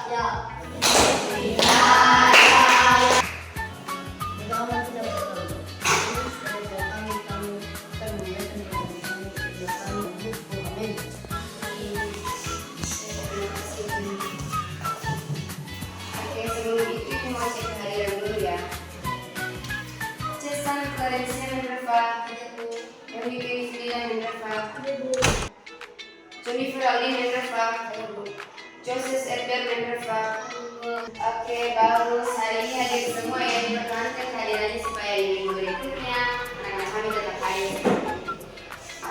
Ya. Jennifer Alin dan Rafa, Joseph Edgar dan Rafa. Oke, bagus. Hari ini hadir semua yang diperkenankan kehadirannya supaya di minggu berikutnya anak-anak kami tetap hadir.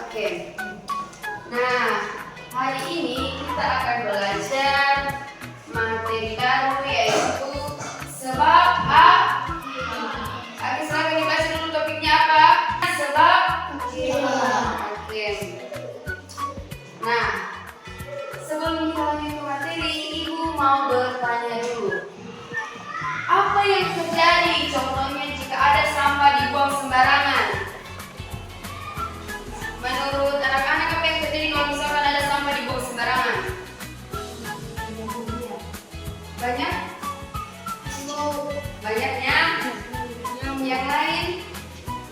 Oke. Nah, hari ini kita akan belajar materi baru yaitu sebab Oke, silakan dibaca dulu topiknya apa? Sebab Oke. Nah, sebelum kita lanjut ke materi, Ibu mau bertanya dulu. Apa yang terjadi contohnya jika ada sampah dibuang sembarangan? Menurut anak-anak apa yang terjadi kalau misalkan ada sampah dibuang sembarangan? Banyak? Banyaknya? Yang lain?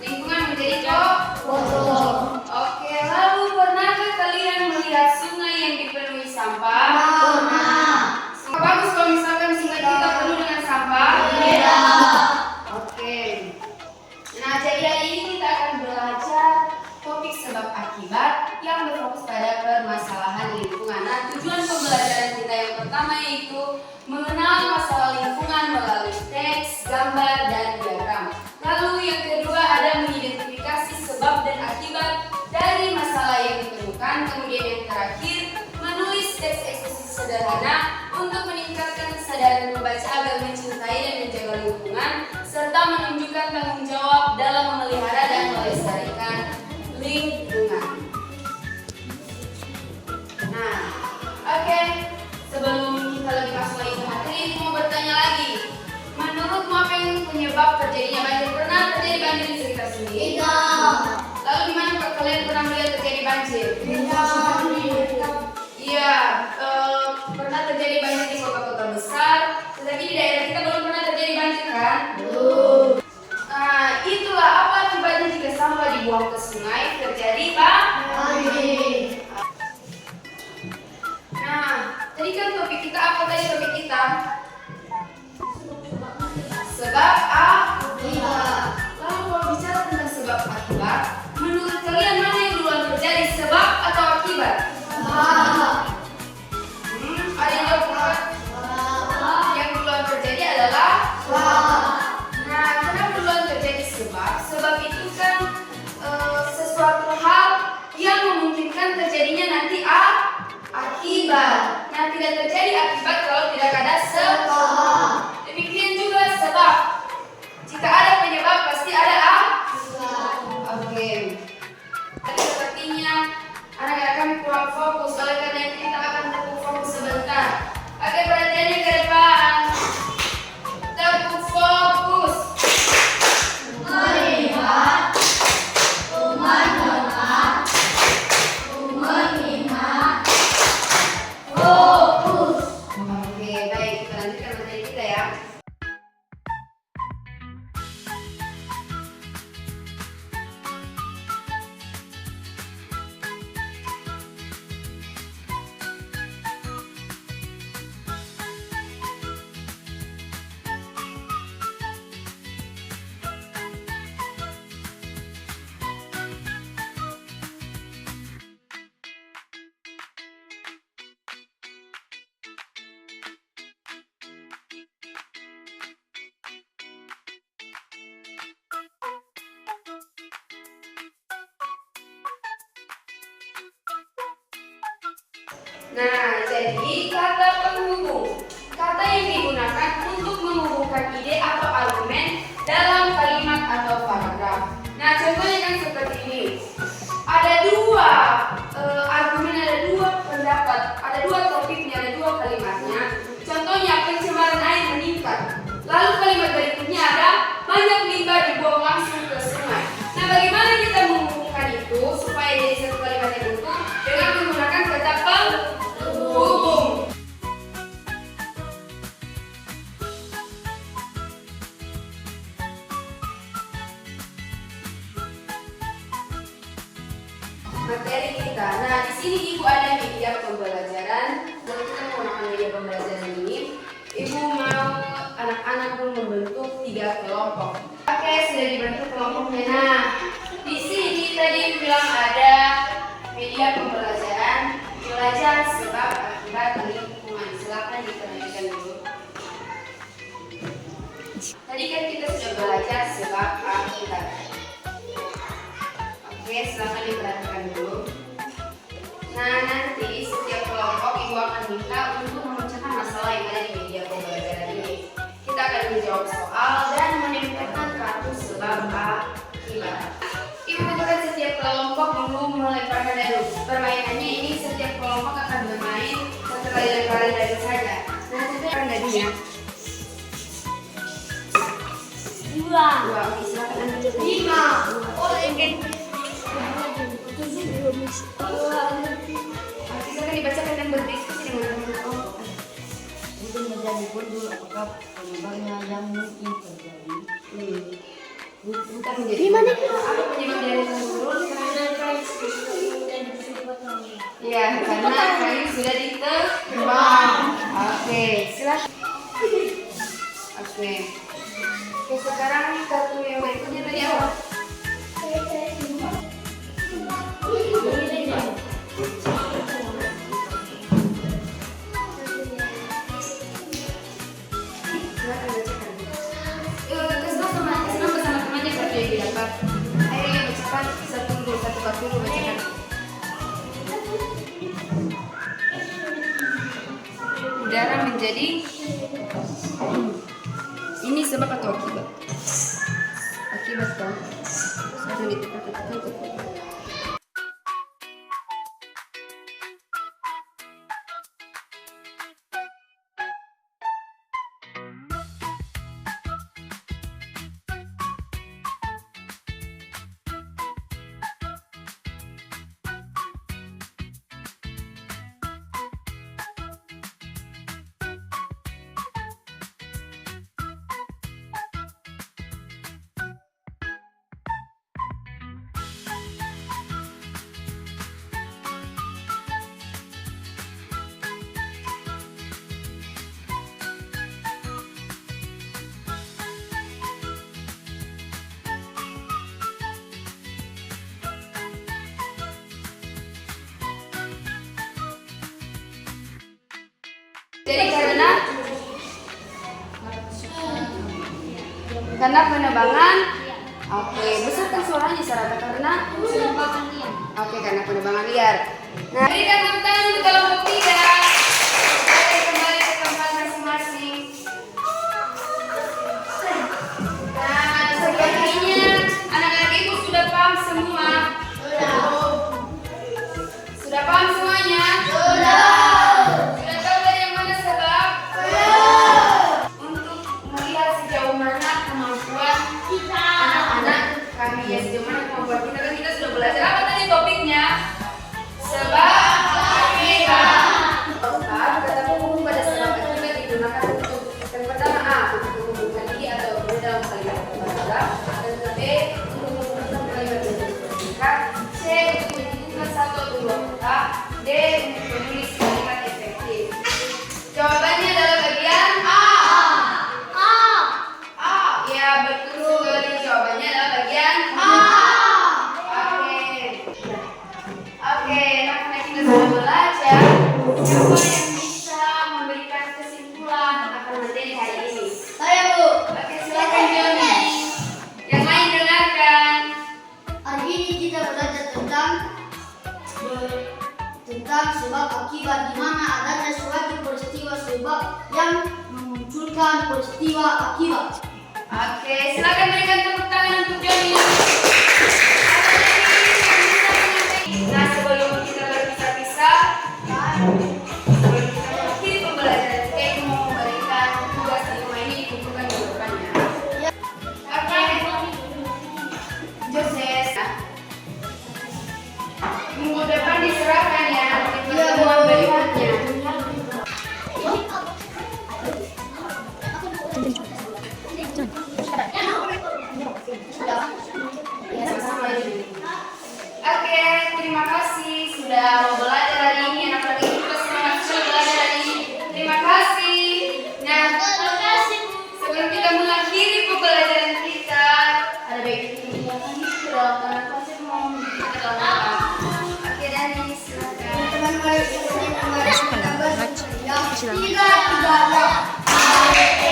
Lingkungan menjadi kotor. Oke, lalu pernahkah kalian melihat sungai yang dipenuhi sampah? Pernah. Bagus kalau misalkan sungai kita penuh dengan sampah? Iya. Oke. Nah, jadi hari ini kita akan belajar topik sebab akibat yang berfokus pada permasalahan lingkungan. Nah, tujuan pembelajaran kita yang pertama yaitu mengenal masalah lingkungan melalui teks, gambar, dan diagram. Lalu yang kedua ada mengidentifikasi sebab dan akibat dari masalah yang ditemukan. Kemudian yang terakhir menulis teks eksposisi sederhana untuk meningkatkan kesadaran pembaca agar mencintai dan menjaga lingkungan serta menunjukkan tanggung jawab dalam memelihara dan melestarikan lingkungan. Nah, oke. Sebelum kita lebih masuk lagi ke materi, aku mau bertanya lagi. Menurutmu apa yang penyebab terjadinya banjir? Pernah terjadi banjir di sekitar sini? Tidak. Lalu di mana kalian pernah melihat terjadi banjir? Iya, pernah terjadi banjir di kota-kota besar, tetapi di daerah kita belum pernah terjadi banjir kan? Belum. Nah, itulah apa akibatnya jika sampah dibuang ke sungai terjadi banjir. Nah, tadi kan topik kita apa tadi topik kita? Sebab akibat. Lalu kalau bicara tentang sebab akibat, menurut kalian mana yang duluan terjadi, sebab atau akibat? Ada yang jawab duluan? Yang duluan terjadi adalah Nah, kenapa duluan terjadi sebab? Sebab itu kan sesuatu hal yang memungkinkan terjadinya nanti akibat. Nah, tidak terjadi akibat kalau tidak ada sebab. Demikian juga sebab. Jika ada penyebab pasti ada Oke. Tapi sepertinya anak-anak kami kurang fokus. Oleh karena itu kita akan tepuk fokus sebentar. Oke, perhatiannya ke depan. Tepuk fokus. Melihat, mendengar, mengingat, fokus. Oke, baik. Kita lanjutkan materi kita ya. Nah, jadi kata penghubung. Kata yang digunakan untuk menghubungkan ide atau argumen dalam kalimat atau paragraf. Nah, contohnya kan seperti ini. Ada dua argumen, ada dua pendapat, ada dua topiknya, ada dua kalimatnya. Contohnya pencemaran air meningkat. Lalu kalimat berikutnya ada banyak limbah dibuang langsung ke sungai. Nah, bagaimana kita menghubungkan itu supaya jadi satu kalimat yang utuh dengan menggunakan kata penghubung? sini Ibu ada media pembelajaran. Dan kita menggunakan media pembelajaran ini, Ibu mau anak-anak pun membentuk 3 kelompok. Oke, sudah dibentuk kelompoknya. Nah, di sini tadi bilang ada media pembelajaran, belajar sebab akibat lingkungan. Silakan diperhatikan dulu. Tadi kan kita sudah belajar sebab akibat. Oke, silakan diperhatikan dulu. Nah, nanti setiap kelompok Ibu akan minta untuk memecahkan masalah yang ada di media pembelajaran ini. Kita akan menjawab soal dan menempelkan kartu sebab akibat. Ibu butuhkan setiap kelompok dulu melemparkan dadu. Permainannya ini setiap kelompok akan bermain 1 kali lemparan dadu saja. Nah, kita akan dadunya. 2. Oke, silakan ambil 5. Oh, silakan dibacakan dan berdiskusi dengan teman-teman kelompok. Untuk menjadi mundur apakah penyebabnya yang mungkin terjadi? Bukan menjadi gimana? Apa penyebab dari mundur? Ya, karena kayu sudah ditebang. Oke, silakan. Oke, sekarang kartu yang berikutnya tadi apa? Darah menjadi ini sebab atau akibat? Akibat kan? Satu ditekan. Jadi karena penebangan, oke, besarkan suaranya serata karena penebangan liar. Oke, karena penebangan liar. Nah, berikan tepuk tangan untuk kelompok 3. Oke, kembali ke tempat masing-masing. Nah, sepertinya anak-anak Ibu sudah paham semua. Sudah paham semuanya? Sudah. Ya, sejauh mana kemampuan kita kan kita sudah belajar apa tadi topiknya? Sebab akibat. Kata penghubung pada sebab akibat digunakan untuk yang pertama A untuk menghubungkan I atau B dalam kalimat beragam, dan B untuk menghubungkan kalimat singkat, C untuk menyebutkan satu atau 2 kata, D untuk menulis kalimat efektif. Jawabannya adalah bagian A. Ya, betul sekali. Jawabannya adalah bagian A. Oke, karena kita sudah belajar, siapa yang bisa memberikan kesimpulan akan materi hari ini? Saya, Bu. Oke, silakan Joni. Yang lain dengarkan. Hari ini kita belajar tentang sebab akibat, di mana adanya suatu peristiwa sebab yang memunculkan peristiwa akibat. Oke, silakan berikan tepuk tangan untuk Joni. Nah, sebelum kita berpisah-pisah, sebelum kita mengakhiri pembelajaran kita, Ibu mau memberikan tugas di rumah ini dikumpulkan di depannya. Oke, Joses, minggu depan diserahkan ya di pertemuan berikutnya. Sudah. silakan. Tiga, ya.